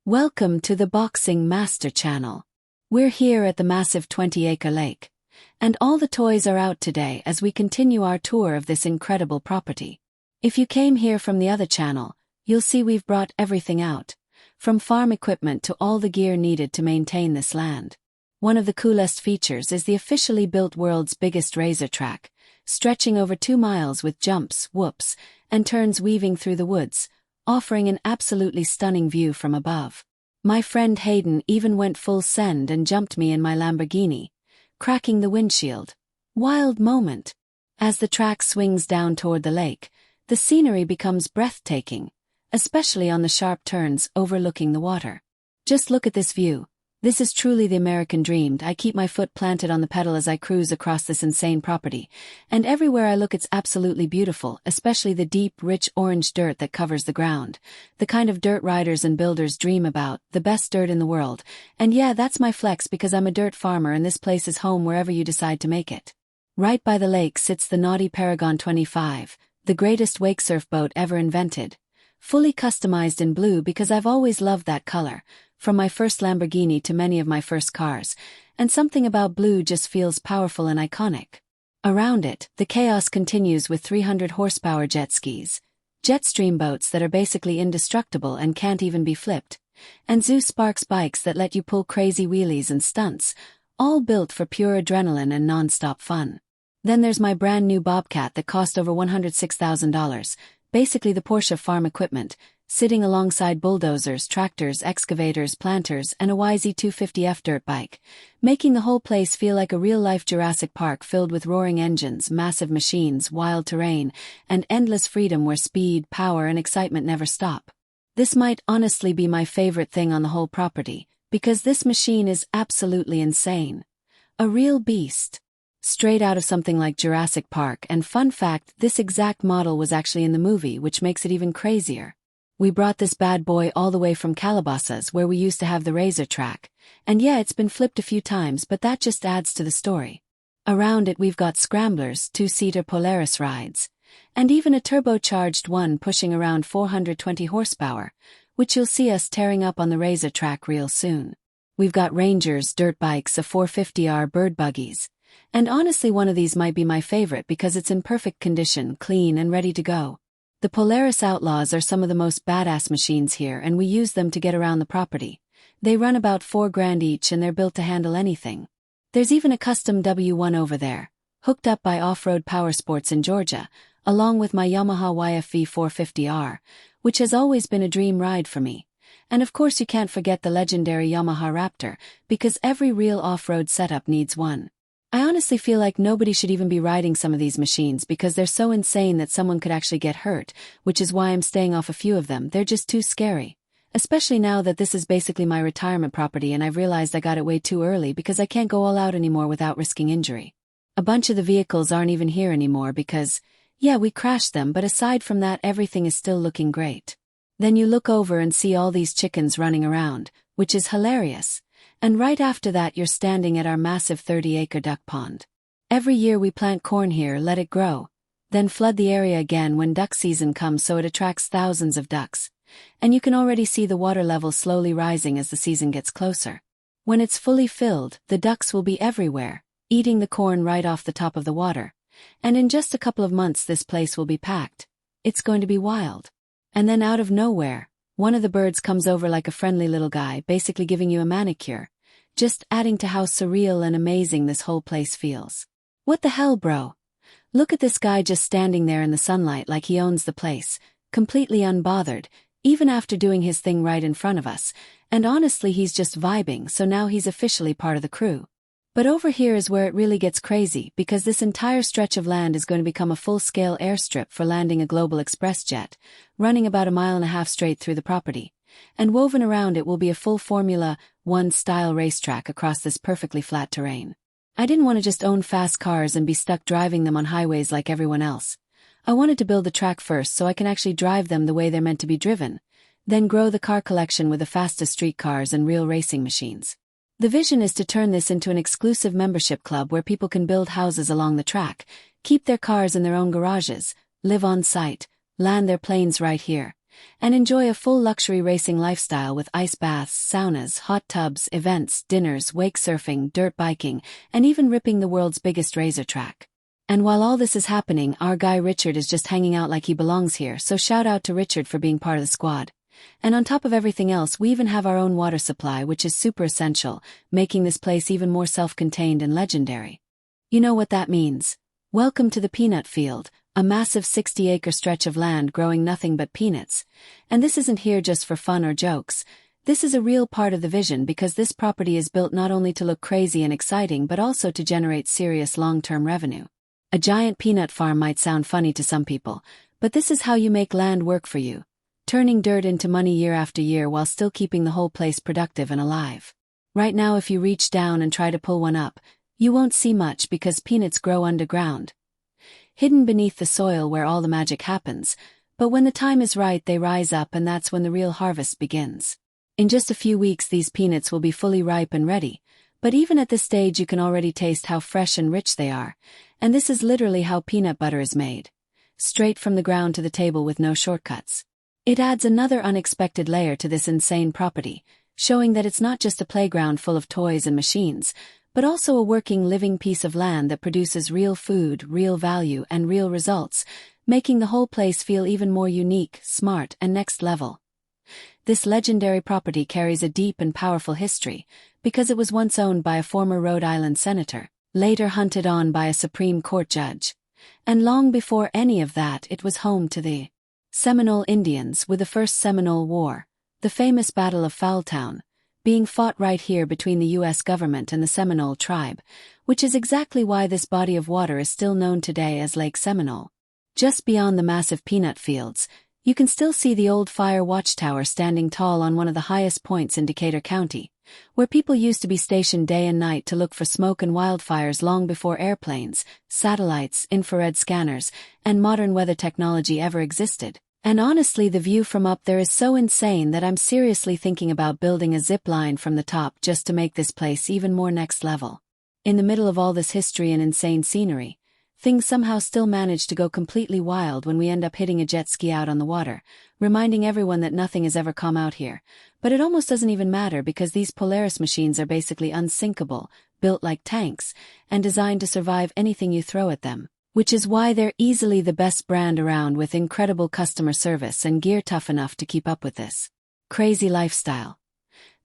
Welcome to the Boxing Master Channel. We're here at the massive 20-acre lake, and all the toys are out today as we continue our tour of this incredible property. If you came here from the other channel, you'll see we've brought everything out, from farm equipment to all the gear needed to maintain this land. One of the coolest features is the officially built world's biggest razor track, stretching over 2 miles with jumps, whoops, and turns weaving through the woods, offering an absolutely stunning view from above. My friend Hayden even went full send and jumped me in my Lamborghini, cracking the windshield. Wild moment. As the track swings down toward the lake, the scenery becomes breathtaking, especially on the sharp turns overlooking the water. Just look at this view. This is truly the American dream. I keep my foot planted on the pedal as I cruise across this insane property, and everywhere I look it's absolutely beautiful, especially the deep, rich orange dirt that covers the ground. The kind of dirt riders and builders dream about, the best dirt in the world. And yeah, that's my flex because I'm a dirt farmer and this place is home wherever you decide to make it. Right by the lake sits the naughty Paragon 25, the greatest wakesurf boat ever invented. Fully customized in blue because I've always loved that color, from my first Lamborghini to many of my first cars, and something about blue just feels powerful and iconic. Around it, the chaos continues with 300 horsepower jet skis, Jetstream boats that are basically indestructible and can't even be flipped, and Zeus Sparks bikes that let you pull crazy wheelies and stunts, all built for pure adrenaline and non-stop fun. Then there's my brand new Bobcat that cost over $106,000, basically the Porsche of farm equipment, sitting alongside bulldozers, tractors, excavators, planters, and a YZ250F dirt bike, making the whole place feel like a real-life Jurassic Park filled with roaring engines, massive machines, wild terrain, and endless freedom where speed, power, and excitement never stop. This might honestly be my favorite thing on the whole property, because this machine is absolutely insane. A real beast. Straight out of something like Jurassic Park, and fun fact, this exact model was actually in the movie, which makes it even crazier. We brought this bad boy all the way from Calabasas where we used to have the razor track, and yeah, it's been flipped a few times, but that just adds to the story. Around it we've got scramblers, 2-seater Polaris rides, and even a turbocharged one pushing around 420 horsepower, which you'll see us tearing up on the razor track real soon. We've got Rangers, dirt bikes, a 450R bird buggies, and honestly one of these might be my favorite because it's in perfect condition, clean and ready to go. The Polaris Outlaws are some of the most badass machines here and we use them to get around the property. They run about $4,000 each and they're built to handle anything. There's even a custom W1 over there, hooked up by Off-Road Power Sports in Georgia, along with my Yamaha YFV 450R, which has always been a dream ride for me. And of course you can't forget the legendary Yamaha Raptor, because every real off-road setup needs one. I honestly feel like nobody should even be riding some of these machines because they're so insane that someone could actually get hurt, which is why I'm staying off a few of them. They're just too scary. Especially now that this is basically my retirement property and I've realized I got it way too early because I can't go all out anymore without risking injury. A bunch of the vehicles aren't even here anymore because, yeah, we crashed them, but aside from that everything is still looking great. Then you look over and see all these chickens running around, which is hilarious. And right after that you're standing at our massive 30-acre duck pond. Every year we plant corn here, let it grow, then flood the area again when duck season comes so it attracts thousands of ducks. And you can already see the water level slowly rising as the season gets closer. When it's fully filled, the ducks will be everywhere, eating the corn right off the top of the water. And in just a couple of months this place will be packed. It's going to be wild. And then out of nowhere, one of the birds comes over like a friendly little guy, basically giving you a manicure, just adding to how surreal and amazing this whole place feels. What the hell, bro? Look at this guy just standing there in the sunlight like he owns the place, completely unbothered, even after doing his thing right in front of us, and honestly he's just vibing, so now he's officially part of the crew. But over here is where it really gets crazy, because this entire stretch of land is going to become a full-scale airstrip for landing a Global Express jet, running about 1.5 miles straight through the property. And woven around it will be a full Formula 1 style racetrack across this perfectly flat terrain. I didn't want to just own fast cars and be stuck driving them on highways like everyone else. I wanted to build the track first so I can actually drive them the way they're meant to be driven, then grow the car collection with the fastest street cars and real racing machines. The vision is to turn this into an exclusive membership club where people can build houses along the track, keep their cars in their own garages, live on site, land their planes right here, and enjoy a full luxury racing lifestyle with ice baths, saunas, hot tubs, events, dinners, wake surfing, dirt biking, and even ripping the world's biggest razor track. And while all this is happening, our guy Richard is just hanging out like he belongs here, so shout out to Richard for being part of the squad. And on top of everything else, we even have our own water supply, which is super essential, making this place even more self-contained and legendary. You know what that means. Welcome to the peanut field, a massive 60-acre stretch of land growing nothing but peanuts. And this isn't here just for fun or jokes. This is a real part of the vision, because this property is built not only to look crazy and exciting but also to generate serious long-term revenue. A giant peanut farm might sound funny to some people, but this is how you make land work for you, turning dirt into money year after year while still keeping the whole place productive and alive. Right now, if you reach down and try to pull one up, you won't see much because peanuts grow underground, hidden beneath the soil where all the magic happens, but when the time is right they rise up, and that's when the real harvest begins. In just a few weeks these peanuts will be fully ripe and ready, but even at this stage you can already taste how fresh and rich they are, and this is literally how peanut butter is made. Straight from the ground to the table with no shortcuts. It adds another unexpected layer to this insane property, showing that it's not just a playground full of toys and machines, but also a working, living piece of land that produces real food, real value, and real results, making the whole place feel even more unique, smart, and next level. This legendary property carries a deep and powerful history, because it was once owned by a former Rhode Island senator, later hunted on by a Supreme Court judge. And long before any of that, it was home to the Seminole Indians, with the First Seminole War, the famous Battle of Foultown, being fought right here between the U.S. government and the Seminole tribe, which is exactly why this body of water is still known today as Lake Seminole. Just beyond the massive peanut fields, you can still see the old fire watchtower standing tall on one of the highest points in Decatur County, where people used to be stationed day and night to look for smoke and wildfires long before airplanes, satellites, infrared scanners, and modern weather technology ever existed. And honestly, the view from up there is so insane that I'm seriously thinking about building a zip line from the top just to make this place even more next level. In the middle of all this history and insane scenery, things somehow still manage to go completely wild when we end up hitting a jet ski out on the water, reminding everyone that nothing has ever come out here. But it almost doesn't even matter, because these Polaris machines are basically unsinkable, built like tanks, and designed to survive anything you throw at them, which is why they're easily the best brand around, with incredible customer service and gear tough enough to keep up with this crazy lifestyle.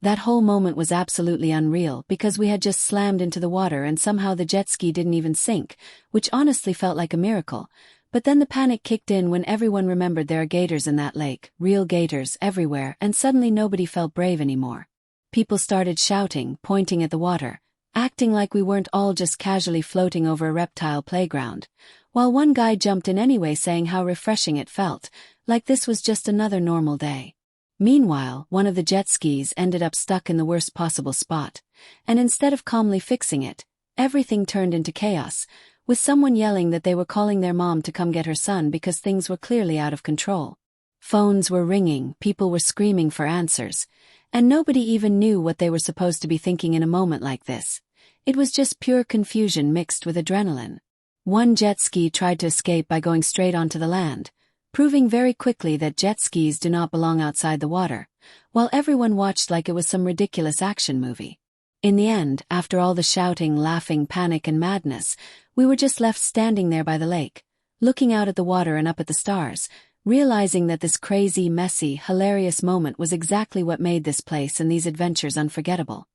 That whole moment was absolutely unreal, because we had just slammed into the water and somehow the jet ski didn't even sink, which honestly felt like a miracle. But then the panic kicked in when everyone remembered there are gators in that lake, real gators everywhere, and suddenly nobody felt brave anymore. People started shouting, pointing at the water, acting like we weren't all just casually floating over a reptile playground, while one guy jumped in anyway, saying how refreshing it felt, like this was just another normal day. Meanwhile, one of the jet skis ended up stuck in the worst possible spot, and instead of calmly fixing it, everything turned into chaos, with someone yelling that they were calling their mom to come get her son because things were clearly out of control. Phones were ringing, people were screaming for answers, and nobody even knew what they were supposed to be thinking in a moment like this. It was just pure confusion mixed with adrenaline. One jet ski tried to escape by going straight onto the land, proving very quickly that jet skis do not belong outside the water, while everyone watched like it was some ridiculous action movie. In the end, after all the shouting, laughing, panic, and madness, we were just left standing there by the lake, looking out at the water and up at the stars, realizing that this crazy, messy, hilarious moment was exactly what made this place and these adventures unforgettable.